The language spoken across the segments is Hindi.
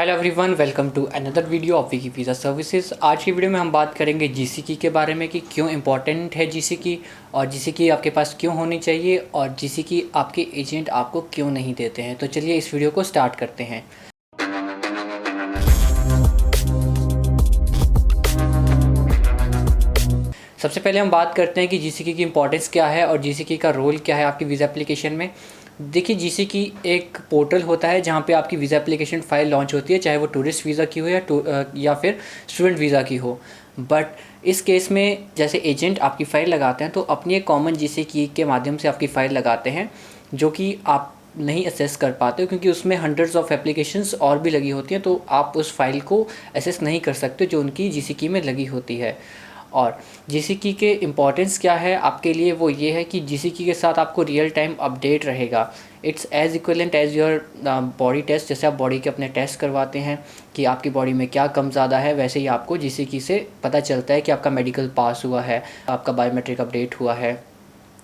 Hello everyone, welcome to another video of Vicky visa services. आज की वीडियो में हम बात करेंगे जीसीकी के बारे में कि क्यों इम्पॉर्टेंट है जीसीकी और जीसीकी आपके पास क्यों होनी चाहिए और जीसीकी आपके एजेंट आपको क्यों नहीं देते हैं। तो चलिए इस वीडियो को स्टार्ट करते हैं। सबसे पहले हम बात करते हैं कि जीसीकी की इम्पोर्टेंस क्या है और जीसीकी का रोल क्या है आपकी वीज़ा एप्लीकेशन में। देखिए, जीसीकी एक पोर्टल होता है जहाँ पे आपकी वीज़ा एप्लीकेशन फ़ाइल लॉन्च होती है, चाहे वो टूरिस्ट वीज़ा की हो या फिर स्टूडेंट वीज़ा की हो। बट इस केस में जैसे एजेंट आपकी फ़ाइल लगाते हैं तो अपनी एक कॉमन जीसीकी के माध्यम से आपकी फ़ाइल लगाते हैं, जो कि आप नहीं असेस कर पाते हो क्योंकि उसमें हंड्रेड्स ऑफ एप्लीकेशंस और भी लगी होती हैं, तो आप उस फाइल को असेस नहीं कर सकते जो उनकी जीसीकी में लगी होती है। और जीसीकी के इम्पॉर्टेंस क्या है आपके लिए, वो ये है कि जीसीकी के साथ आपको रियल टाइम अपडेट रहेगा। It's as equivalent as your body test. जैसे आप बॉडी के अपने टेस्ट करवाते हैं कि आपकी बॉडी में क्या कम ज़्यादा है, वैसे ही आपको जीसीकी से पता चलता है कि आपका मेडिकल पास हुआ है, आपका बायोमेट्रिक अपडेट हुआ है,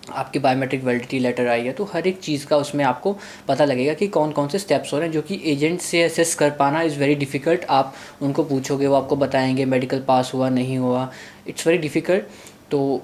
आपकी बायोमेट्रिक वैलिडिटी लेटर आई है। तो हर एक चीज़ का उसमें आपको पता लगेगा कि कौन कौन से स्टेप्स हो रहे हैं, जो कि एजेंट से असेस कर पाना इज़ वेरी डिफ़िकल्ट। आप उनको पूछोगे, वो आपको बताएंगे मेडिकल पास हुआ नहीं हुआ, इट्स वेरी डिफ़िकल्ट। तो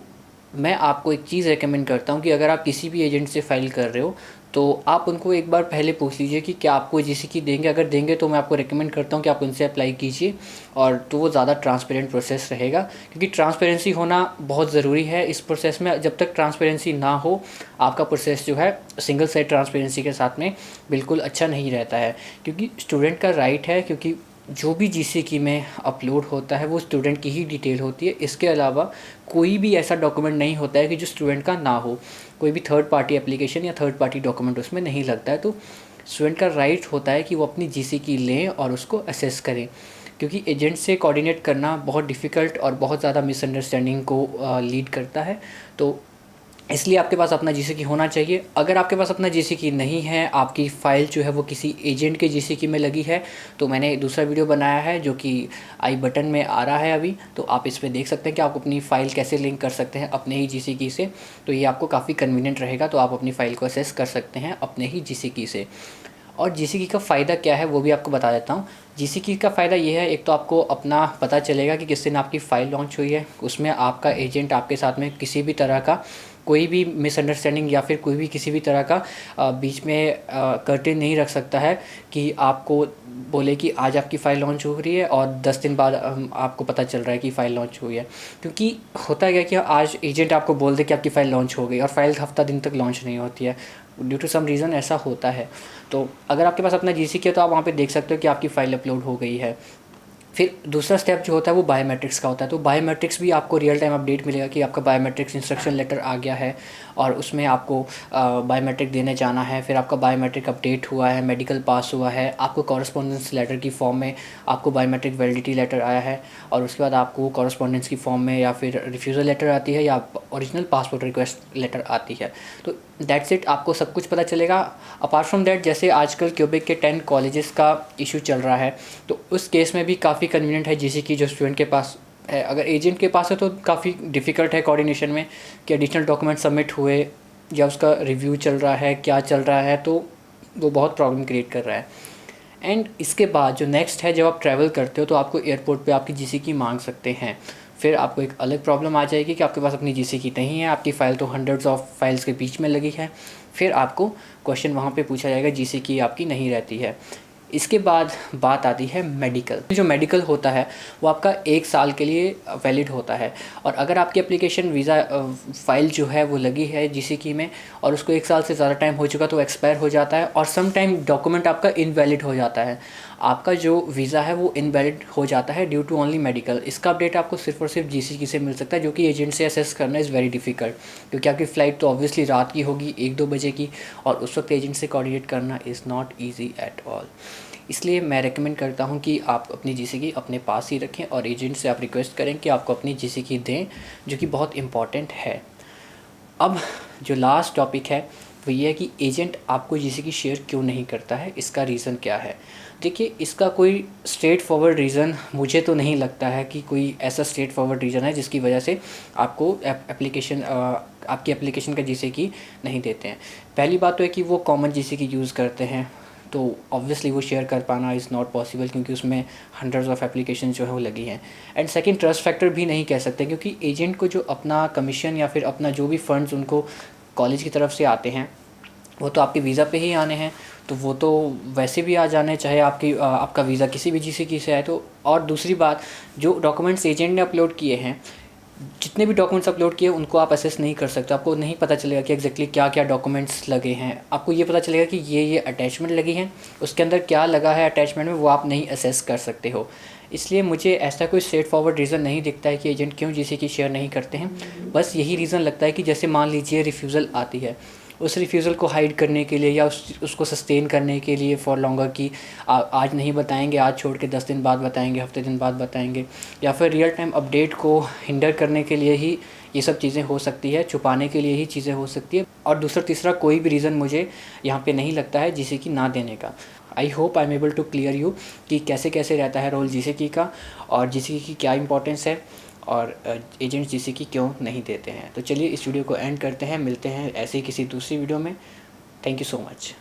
मैं आपको एक चीज़ रेकमेंड करता हूँ कि अगर आप किसी भी एजेंट से फ़ाइल कर रहे हो तो आप उनको एक बार पहले पूछ लीजिए कि क्या आपको जीसीकी देंगे। अगर देंगे तो मैं आपको रेकमेंड करता हूँ कि आप उनसे अप्लाई कीजिए, और तो वो ज़्यादा ट्रांसपेरेंट प्रोसेस रहेगा, क्योंकि ट्रांसपेरेंसी होना बहुत ज़रूरी है इस प्रोसेस में। जब तक ट्रांसपेरेंसी ना हो, आपका प्रोसेस जो है सिंगल साइड ट्रांसपेरेंसी के साथ में बिल्कुल अच्छा नहीं रहता है। क्योंकि स्टूडेंट का राइट है, क्योंकि जो भी जीसीकी में अपलोड होता है वो स्टूडेंट की ही डिटेल होती है। इसके अलावा कोई भी ऐसा डॉक्यूमेंट नहीं होता है कि जो स्टूडेंट का ना हो। कोई भी थर्ड पार्टी एप्लीकेशन या थर्ड पार्टी डॉक्यूमेंट उसमें नहीं लगता है। तो स्टूडेंट का राइट होता है कि वो अपनी जीसीकी लें और उसको असेस करें, क्योंकि एजेंट से कोऑर्डिनेट करना बहुत डिफ़िकल्ट और बहुत ज़्यादा मिसअंडरस्टैंडिंग को लीड करता है। तो इसलिए आपके पास अपना जीसीकी होना चाहिए। अगर आपके पास अपना जीसीकी नहीं है, आपकी फ़ाइल जो है वो किसी एजेंट के जीसीकी में लगी है, तो मैंने दूसरा वीडियो बनाया है जो कि आई बटन में आ रहा है अभी, तो आप इस पे देख सकते हैं कि आप अपनी फ़ाइल कैसे लिंक कर सकते हैं अपने ही जीसीकी से। तो ये आपको काफ़ी कन्वीनियंट रहेगा, तो आप अपनी फ़ाइल को असेस कर सकते हैं अपने ही जीसीकी से। और जीसीकी का फ़ायदा क्या है वो भी आपको बता देता हूँ। जीसीकी का फ़ायदा ये है, एक तो आपको अपना पता चलेगा कि किस दिन आपकी फ़ाइल लॉन्च हुई है। उसमें आपका एजेंट आपके साथ में किसी भी तरह का कोई भी मिसअंडरस्टैंडिंग या फिर कोई भी किसी भी तरह का बीच में कर्टेन नहीं रख सकता है कि आपको बोले कि आज आपकी फ़ाइल लॉन्च हो रही है और 10 दिन बाद आपको पता चल रहा है कि फ़ाइल लॉन्च हुई है। क्योंकि होता है क्या कि आज एजेंट आपको बोल दे कि आपकी फ़ाइल लॉन्च हो गई और फ़ाइल हफ्ता दिन तक लॉन्च नहीं होती है, ड्यू टू सम रीज़न ऐसा होता है। तो अगर आपके पास अपना जीसीकी है तो आप वहाँ पे देख सकते हो कि आपकी फ़ाइल अपलोड हो गई है। फिर दूसरा स्टेप जो होता है वो बायोमेट्रिक्स का होता है। तो बायोमेट्रिक्स भी आपको रियल टाइम अपडेट मिलेगा कि आपका बायोमेट्रिक्स इंस्ट्रक्शन लेटर आ गया है और उसमें आपको बायोमेट्रिक देने जाना है। फिर आपका बायोमेट्रिक अपडेट हुआ है, मेडिकल पास हुआ है, आपको कॉरेस्पॉन्डेंस लेटर की फॉर्म में आपको बायोमेट्रिक वैलिडिटी लेटर आया है, और उसके बाद आपको कॉरेस्पॉन्डेंस की फॉर्म में या फिर रिफ्यूज़ल लेटर आती है या ओरिजिनल पासपोर्ट रिक्वेस्ट लेटर आती है। तो दैट्स इट, आपको सब कुछ पता चलेगा। अपार्ट फ्रॉम दैट, जैसे आजकल क्यूबेक के 10 कॉलेजेस का इशू चल रहा है, तो उस केस में भी काफ़ी कन्वीनियंट है जीसीकी जो स्टूडेंट के पास है। अगर एजेंट के पास है तो काफ़ी डिफ़िकल्ट है कोऑर्डिनेशन में कि एडिशनल डॉक्यूमेंट सबमिट हुए या उसका रिव्यू चल रहा है, क्या चल रहा है, तो वो बहुत प्रॉब्लम क्रिएट कर रहा है। एंड इसके बाद जो नेक्स्ट है, जब आप ट्रैवल करते हो तो आपको एयरपोर्ट पे आपकी जीसीकी मांग सकते हैं। फिर आपको एक अलग प्रॉब्लम आ जाएगी कि आपके पास अपनी जीसीकी नहीं है, आपकी फ़ाइल तो हंड्रेड्स ऑफ फाइल्स के बीच में लगी है। फिर आपको क्वेश्चन वहाँ पे पूछा जाएगा, जीसीकी आपकी नहीं रहती है। इसके बाद बात आती है मेडिकल। जो मेडिकल होता है वो आपका 1 साल के लिए वैलिड होता है, और अगर आपकी एप्लीकेशन वीज़ा फ़ाइल जो है वो लगी है जीसीकी में और उसको 1 साल से ज़्यादा टाइम हो चुका तो एक्सपायर हो जाता है, और सम टाइम डॉक्यूमेंट आपका इनवैलिड हो जाता है। आपका जो वीज़ा है वो इनवैलिड हो जाता है ड्यू टू ओनली मेडिकल। इसका अपडेट आपको सिर्फ और सिर्फ जीसीकी से मिल सकता है, जो कि एजेंट से असेस करना इज़ वेरी डिफ़िकल्ट, क्योंकि आपकी फ़्लाइट तो ऑब्वियसली रात की होगी 1-2 बजे की, और उस वक्त एजेंट से कोऑर्डिनेट करना is not easy at all. इसलिए मैं रेकमेंड करता हूँ कि आप अपनी जीसीकी अपने पास ही रखें और एजेंट से आप रिक्वेस्ट करें कि आपको अपनी जीसीकी दें, जो कि बहुत इम्पॉर्टेंट है। अब जो लास्ट टॉपिक है वो ये है कि एजेंट आपको जीसीकी शेयर क्यों नहीं करता है, इसका रीज़न क्या है। देखिए, इसका कोई स्ट्रेट फॉरवर्ड रीज़न मुझे तो नहीं लगता है कि कोई ऐसा स्ट्रेट फॉरवर्ड रीज़न है जिसकी वजह से आपको आपकी एप्लीकेशन का जीसीकी नहीं देते हैं। पहली बात तो है कि वो कॉमन जीसीकी यूज़ करते हैं, तो ऑब्वियसली वो शेयर कर पाना इज़ नॉट पॉसिबल, क्योंकि उसमें हंड्रेड्स ऑफ एप्लीकेशन जो है वो लगी हैं। एंड सेकंड, ट्रस्ट फैक्टर भी नहीं कह सकते, क्योंकि एजेंट को जो अपना कमीशन या फिर अपना जो भी फंड्स उनको कॉलेज की तरफ से आते हैं वो तो आपके वीज़ा पे ही आने हैं, तो वो तो वैसे भी आ जाने, चाहे आपका वीज़ा किसी भी जीसीकी से आए तो। और दूसरी बात, जो डॉक्यूमेंट्स एजेंट ने अपलोड किए हैं, जितने भी डॉक्यूमेंट्स अपलोड किए उनको आप असेस नहीं कर सकते। आपको नहीं पता चलेगा कि एग्जैक्टली क्या क्या डॉक्यूमेंट्स लगे हैं। आपको ये पता चलेगा कि ये अटैचमेंट लगी हैं, उसके अंदर क्या लगा है अटैचमेंट में वो आप नहीं असेस कर सकते हो। इसलिए मुझे ऐसा कोई स्ट्रेट फॉरवर्ड रीज़न नहीं दिखता है कि एजेंट क्यों जीसीकी शेयर नहीं करते हैं। बस यही रीज़न लगता है कि जैसे मान लीजिए रिफ्यूज़ल आती है, उस रिफ्यूज़ल को हाइड करने के लिए या उसको सस्टेन करने के लिए फॉर लॉन्गर कि आज नहीं बताएंगे, आज छोड़ के 10 दिन बाद बताएंगे, हफ्ते दिन बाद बताएंगे, या फिर रियल टाइम अपडेट को हिंडर करने के लिए ही ये सब चीज़ें हो सकती है, छुपाने के लिए ही चीज़ें हो सकती है। और दूसरा तीसरा कोई भी रीज़न मुझे यहाँ पे नहीं लगता है जीसीकी ना देने का। I hope I am able to clear you कि कैसे कैसे रहता है रोल जीसीकी का और जीसीकी की क्या इंपॉर्टेंस है और एजेंट्स जीसीकी क्यों नहीं देते हैं। तो चलिए इस वीडियो को एंड करते हैं, मिलते हैं ऐसे ही किसी दूसरी वीडियो में। Thank you so much.